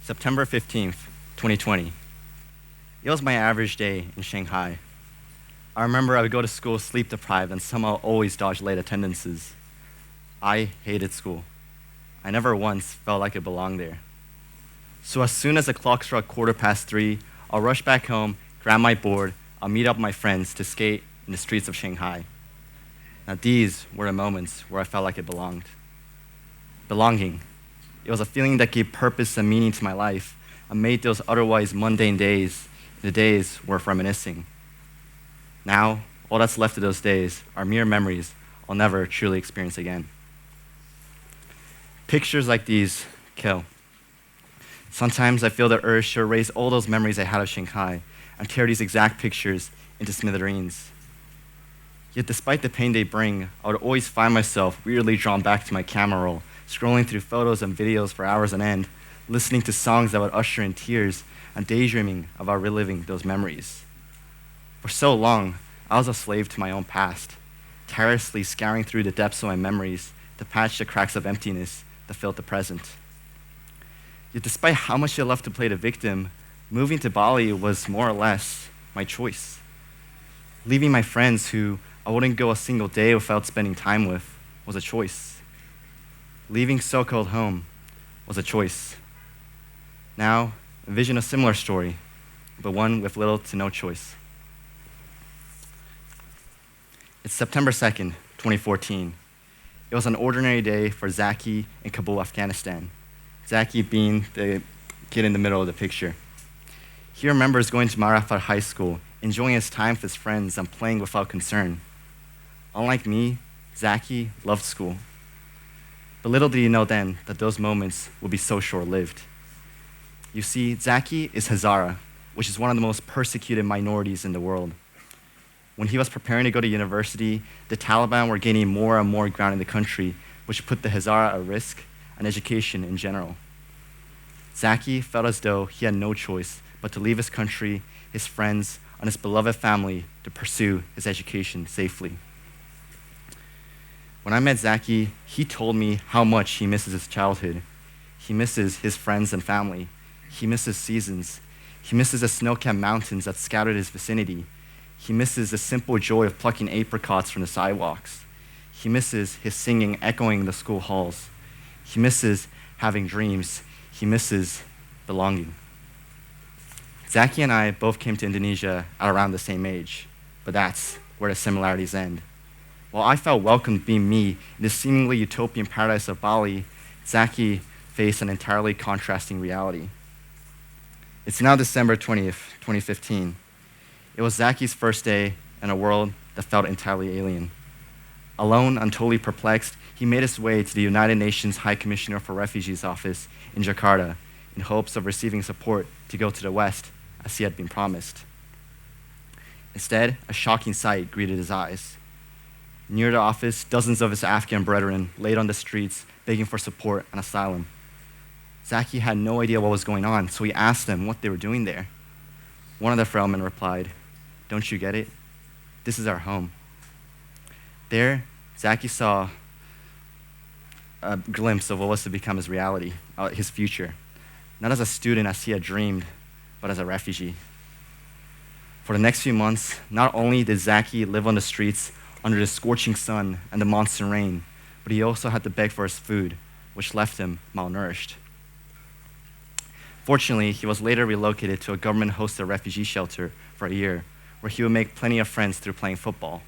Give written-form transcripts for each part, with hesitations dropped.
September 15th, 2020. It was my average day in Shanghai. I remember I would go to school sleep deprived and somehow always dodge late attendances. I hated school. I never once felt like I belonged there. So as soon as the clock struck 3:15, I'll rush back home, grab my board, I'll meet up with my friends to skate in the streets of Shanghai. Now these were the moments where I felt like I belonged. Belonging. It was a feeling that gave purpose and meaning to my life and made those otherwise mundane days the days worth reminiscing. Now, all that's left of those days are mere memories I'll never truly experience again. Pictures like these kill. Sometimes I feel the urge to erase all those memories I had of Shanghai and tear these exact pictures into smithereens. Yet despite the pain they bring, I would always find myself weirdly drawn back to my camera roll, scrolling through photos and videos for hours on end, listening to songs that would usher in tears, and daydreaming about reliving those memories. For so long, I was a slave to my own past, tirelessly scouring through the depths of my memories to patch the cracks of emptiness that filled the present. Yet despite how much I loved to play the victim, moving to Bali was more or less my choice. Leaving my friends who I wouldn't go a single day without spending time with was a choice. Leaving so-called home was a choice. Now, envision a similar story, but one with little to no choice. It's September 2nd, 2014. It was an ordinary day for Zaki in Kabul, Afghanistan. Zaki being the kid in the middle of the picture. He remembers going to Marafat High School, enjoying his time with his friends and playing without concern. Unlike me, Zaki loved school. But little did he know then that those moments would be so short-lived. You see, Zaki is Hazara, which is one of the most persecuted minorities in the world. When he was preparing to go to university, the Taliban were gaining more and more ground in the country, which put the Hazara at risk and education in general. Zaki felt as though he had no choice but to leave his country, his friends, and his beloved family to pursue his education safely. When I met Zaki, he told me how much he misses his childhood. He misses his friends and family. He misses seasons. He misses the snow-capped mountains that scattered his vicinity. He misses the simple joy of plucking apricots from the sidewalks. He misses his singing echoing the school halls. He misses having dreams. He misses belonging. Zaki and I both came to Indonesia at around the same age, but that's where the similarities end. While I felt welcomed being me in the seemingly utopian paradise of Bali, Zaki faced an entirely contrasting reality. It's now December 20th, 2015. It was Zaki's first day in a world that felt entirely alien. Alone and totally perplexed, he made his way to the United Nations High Commissioner for Refugees office in Jakarta in hopes of receiving support to go to the West as he had been promised. Instead, a shocking sight greeted his eyes. Near the office, dozens of his Afghan brethren laid on the streets begging for support and asylum. Zaki had no idea what was going on, so he asked them what they were doing there. One of the frail men replied, "Don't you get it? This is our home." There, Zaki saw a glimpse of what was to become his reality, his future. Not as a student as he had dreamed, but as a refugee. For the next few months, not only did Zaki live on the streets under the scorching sun and the monsoon rain, but he also had to beg for his food, which left him malnourished. Fortunately, he was later relocated to a government-hosted refugee shelter for a year, where he would make plenty of friends through playing football.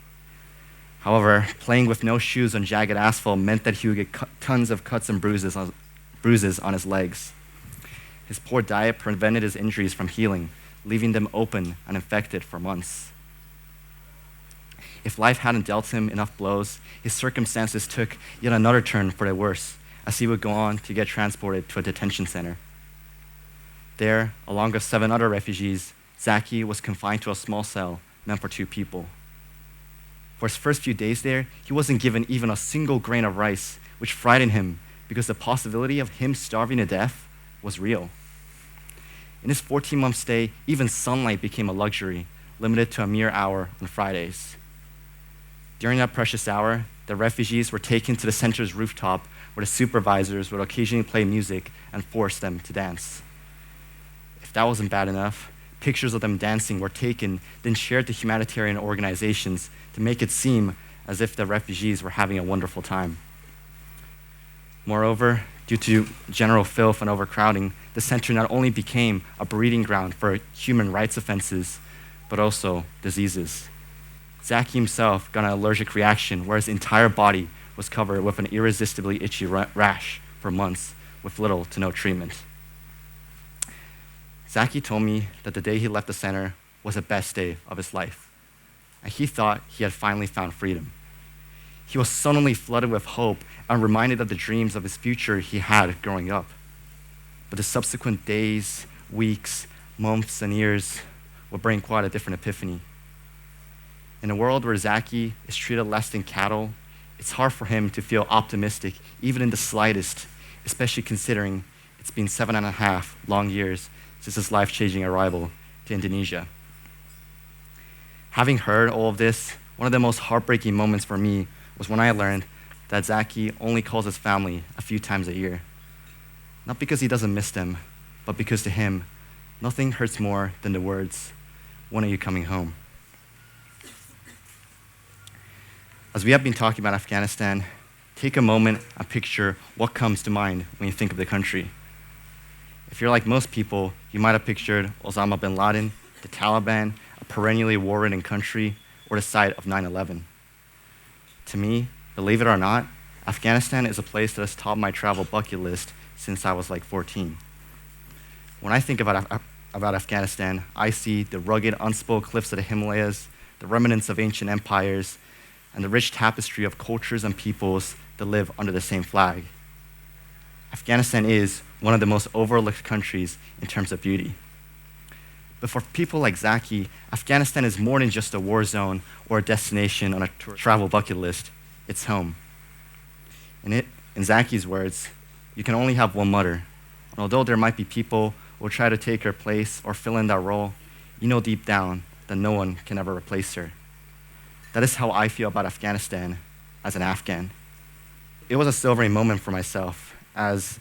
However, playing with no shoes on jagged asphalt meant that he would get tons of cuts and bruises on his legs. His poor diet prevented his injuries from healing, leaving them open and infected for months. If life hadn't dealt him enough blows, his circumstances took yet another turn for the worse, as he would go on to get transported to a detention center. There, along with 7 other refugees, Zaki was confined to a small cell meant for 2 people. For his first few days there, he wasn't given even a single grain of rice, which frightened him because the possibility of him starving to death was real. In his 14-month stay, even sunlight became a luxury, limited to a mere hour on Fridays. During that precious hour, the refugees were taken to the center's rooftop where the supervisors would occasionally play music and force them to dance. If that wasn't bad enough, pictures of them dancing were taken, then shared to humanitarian organizations to make it seem as if the refugees were having a wonderful time. Moreover, due to general filth and overcrowding, the center not only became a breeding ground for human rights offenses, but also diseases. Zaki himself got an allergic reaction where his entire body was covered with an irresistibly itchy rash for months with little to no treatment. Zaki told me that the day he left the center was the best day of his life, and he thought he had finally found freedom. He was suddenly flooded with hope and reminded of the dreams of his future he had growing up. But the subsequent days, weeks, months, and years would bring quite a different epiphany. In a world where Zaki is treated less than cattle, it's hard for him to feel optimistic, even in the slightest, especially considering it's been 7.5 long years since his life-changing arrival to Indonesia. Having heard all of this, one of the most heartbreaking moments for me was when I learned that Zaki only calls his family a few times a year. Not because he doesn't miss them, but because to him, nothing hurts more than the words, "When are you coming home?" As we have been talking about Afghanistan, take a moment and picture what comes to mind when you think of the country. If you're like most people, you might have pictured Osama bin Laden, the Taliban, a perennially war-ridden country, or the site of 9/11. To me, believe it or not, Afghanistan is a place that has topped my travel bucket list since I was like 14. When I think about Afghanistan, I see the rugged, unspoiled cliffs of the Himalayas, the remnants of ancient empires, and the rich tapestry of cultures and peoples that live under the same flag. Afghanistan is one of the most overlooked countries in terms of beauty. But for people like Zaki, Afghanistan is more than just a war zone or a destination on a travel bucket list. It's home. In Zaki's words, you can only have one mother. And although there might be people who will try to take her place or fill in that role, you know deep down that no one can ever replace her. That is how I feel about Afghanistan as an Afghan. It was a sobering moment for myself as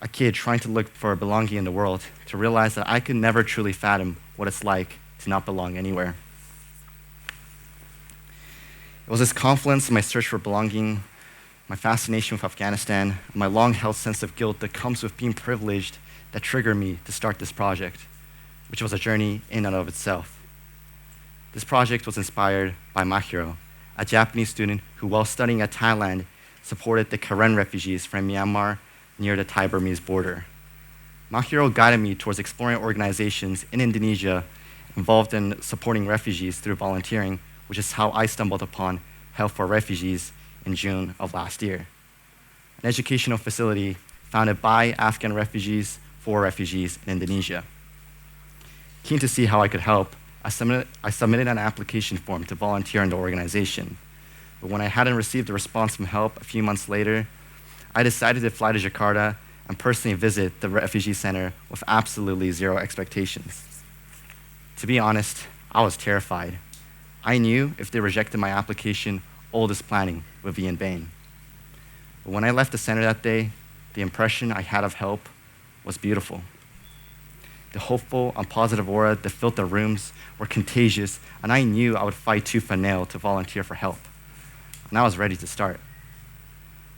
a kid trying to look for belonging in the world, to realize that I could never truly fathom what it's like to not belong anywhere. It was this confluence in my search for belonging, my fascination with Afghanistan, and my long-held sense of guilt that comes with being privileged that triggered me to start this project, which was a journey in and of itself. This project was inspired by Mahiro, a Japanese student who, while studying at Thailand, supported the Karen refugees from Myanmar near the Thai-Burmese border. Mahiro guided me towards exploring organizations in Indonesia involved in supporting refugees through volunteering, which is how I stumbled upon Help for Refugees in June of last year, an educational facility founded by Afghan refugees for refugees in Indonesia. Keen to see how I could help, I submitted an application form to volunteer in the organization. But when I hadn't received a response from Help a few months later, I decided to fly to Jakarta and personally visit the refugee center with absolutely zero expectations. To be honest, I was terrified. I knew if they rejected my application, all this planning would be in vain. But when I left the center that day, the impression I had of Help was beautiful. The hopeful and positive aura that filled the rooms were contagious, and I knew I would fight tooth and nail to volunteer for Help. And I was ready to start.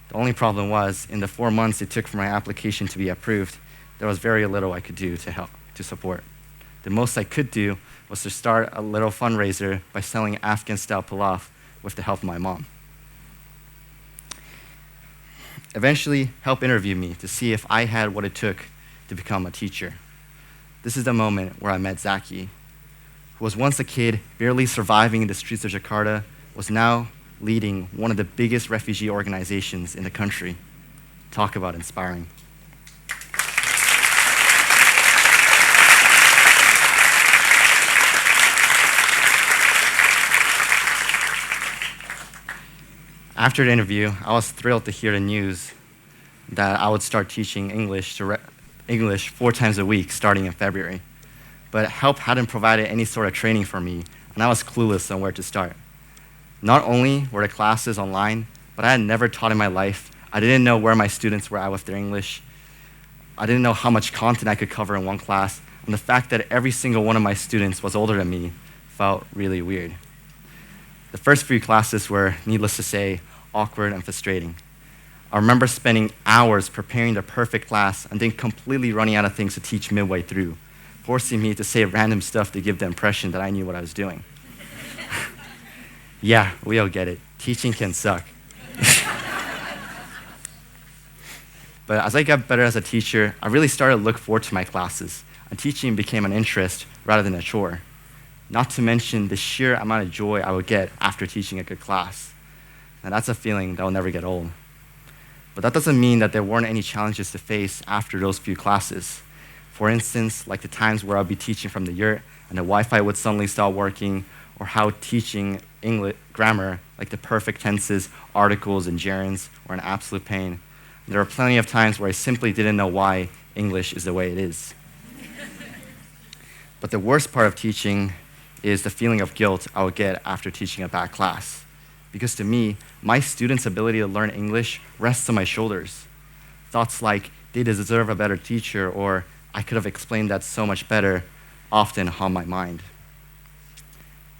The only problem was, in the 4 months it took for my application to be approved, there was very little I could do to help, to support. The most I could do was to start a little fundraiser by selling Afghan-style pilaf with the help of my mom. Eventually, Help interviewed me to see if I had what it took to become a teacher. This is the moment where I met Zaki, who was once a kid barely surviving in the streets of Jakarta, was now leading one of the biggest refugee organizations in the country. Talk about inspiring. After the interview, I was thrilled to hear the news that I would start teaching English 4 times a week starting in February. But Help hadn't provided any sort of training for me, and I was clueless on where to start. Not only were the classes online, but I had never taught in my life. I didn't know where my students were at with their English. I didn't know how much content I could cover in one class, and the fact that every single one of my students was older than me felt really weird. The first few classes were, needless to say, awkward and frustrating. I remember spending hours preparing the perfect class and then completely running out of things to teach midway through, forcing me to say random stuff to give the impression that I knew what I was doing. Yeah, we all get it. Teaching can suck. But as I got better as a teacher, I really started to look forward to my classes, and teaching became an interest rather than a chore. Not to mention the sheer amount of joy I would get after teaching a good class. Now that's a feeling that will never get old. But that doesn't mean that there weren't any challenges to face after those few classes. For instance, like the times where I'd be teaching from the yurt and the Wi-Fi would suddenly stop working, or how teaching English grammar, like the perfect tenses, articles, and gerunds, were an absolute pain. There were plenty of times where I simply didn't know why English is the way it is. But the worst part of teaching is the feeling of guilt I would get after teaching a bad class. Because to me, my students' ability to learn English rests on my shoulders. Thoughts like, they deserve a better teacher, or I could have explained that so much better, often haunt my mind.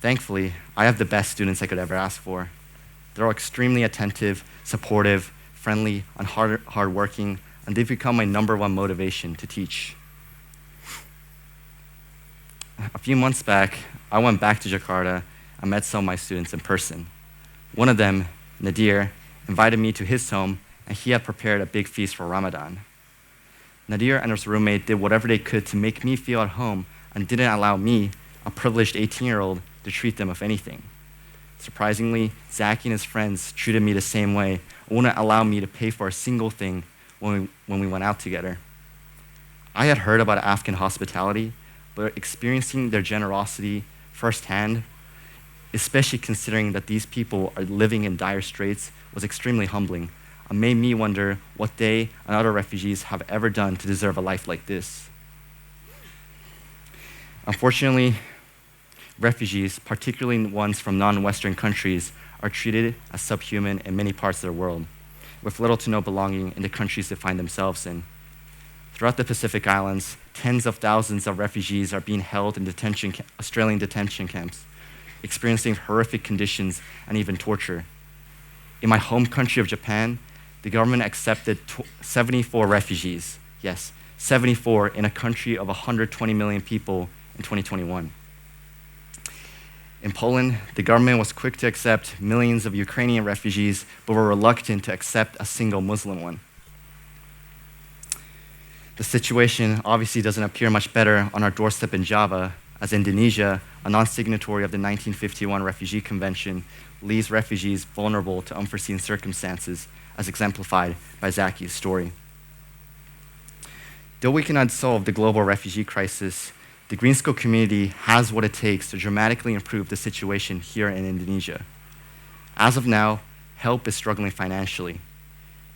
Thankfully, I have the best students I could ever ask for. They're all extremely attentive, supportive, friendly, and hardworking, and they've become my #1 motivation to teach. A few months back, I went back to Jakarta and met some of my students in person. One of them, Nadir, invited me to his home, and he had prepared a big feast for Ramadan. Nadir and his roommate did whatever they could to make me feel at home and didn't allow me, a privileged 18-year-old, to treat them with anything. Surprisingly, Zaki and his friends treated me the same way and wouldn't allow me to pay for a single thing when we went out together. I had heard about Afghan hospitality, but experiencing their generosity firsthand, especially considering that these people are living in dire straits, was extremely humbling and made me wonder what they and other refugees have ever done to deserve a life like this. Unfortunately, refugees, particularly ones from non-Western countries, are treated as subhuman in many parts of the world, with little to no belonging in the countries they find themselves in. Throughout the Pacific Islands, tens of thousands of refugees are being held in Australian detention camps, experiencing horrific conditions and even torture. In my home country of Japan, the government accepted 74 refugees. Yes, 74 in a country of 120 million people in 2021. In Poland, the government was quick to accept millions of Ukrainian refugees, but were reluctant to accept a single Muslim one. The situation obviously doesn't appear much better on our doorstep in Java, as Indonesia, a non-signatory of the 1951 Refugee Convention, leaves refugees vulnerable to unforeseen circumstances, as exemplified by Zaki's story. Though we cannot solve the global refugee crisis, the Greenstone community has what it takes to dramatically improve the situation here in Indonesia. As of now, HELP is struggling financially.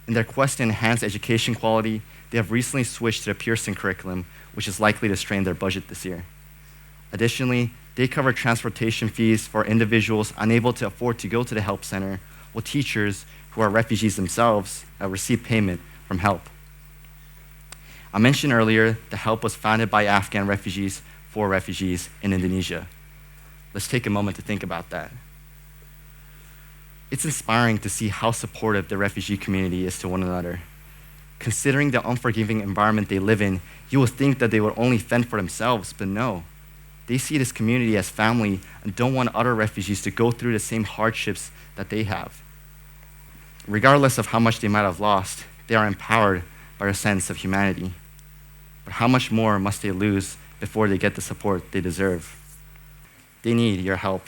In their quest to enhance education quality, they have recently switched to the Pearson curriculum, which is likely to strain their budget this year. Additionally, they cover transportation fees for individuals unable to afford to go to the HELP center, while teachers who are refugees themselves receive payment from HELP. I mentioned earlier that HELP was founded by Afghan refugees for refugees in Indonesia. Let's take a moment to think about that. It's inspiring to see how supportive the refugee community is to one another. Considering the unforgiving environment they live in, you would think that they would only fend for themselves, but no. They see this community as family and don't want other refugees to go through the same hardships that they have. Regardless of how much they might have lost, they are empowered by a sense of humanity. But how much more must they lose before they get the support they deserve? They need your help.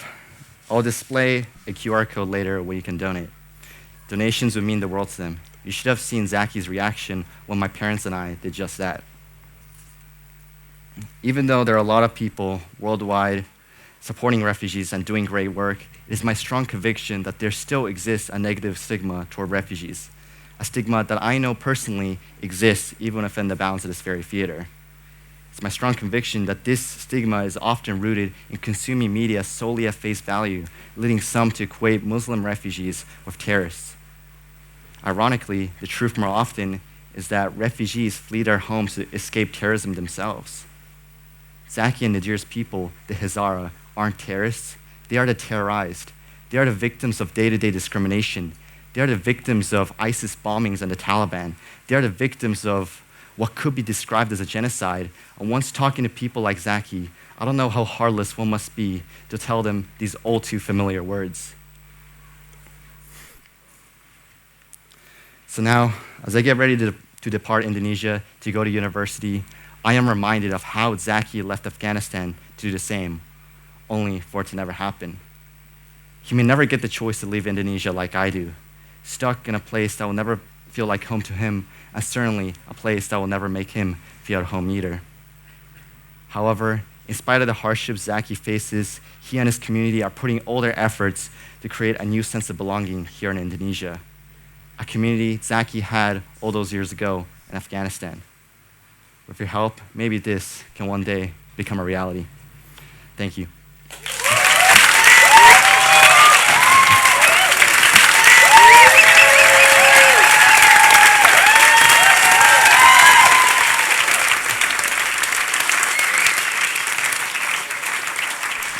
I'll display a QR code later where you can donate. Donations would mean the world to them. You should have seen Zaki's reaction when my parents and I did just that. Even though there are a lot of people worldwide supporting refugees and doing great work, it is my strong conviction that there still exists a negative stigma toward refugees, a stigma that I know personally exists even within the bounds of this very theater. It's my strong conviction that this stigma is often rooted in consuming media solely at face value, leading some to equate Muslim refugees with terrorists. Ironically, the truth more often is that refugees flee their homes to escape terrorism themselves. Zaki and Nadir's people, the Hazara, aren't terrorists. They are the terrorized. They are the victims of day-to-day discrimination. They are the victims of ISIS bombings and the Taliban. They are the victims of what could be described as a genocide. And once talking to people like Zaki, I don't know how heartless one must be to tell them these all too familiar words. So now, as I get ready to depart Indonesia to go to university, I am reminded of how Zaki left Afghanistan to do the same, only for it to never happen. He may never get the choice to leave Indonesia like I do, stuck in a place that will never feel like home to him, and certainly a place that will never make him feel at home either. However, in spite of the hardships Zaki faces, he and his community are putting all their efforts to create a new sense of belonging here in Indonesia, a community Zaki had all those years ago in Afghanistan. With your help, maybe this can one day become a reality. Thank you.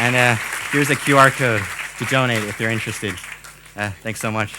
And here's a QR code to donate if you're interested. Thanks so much.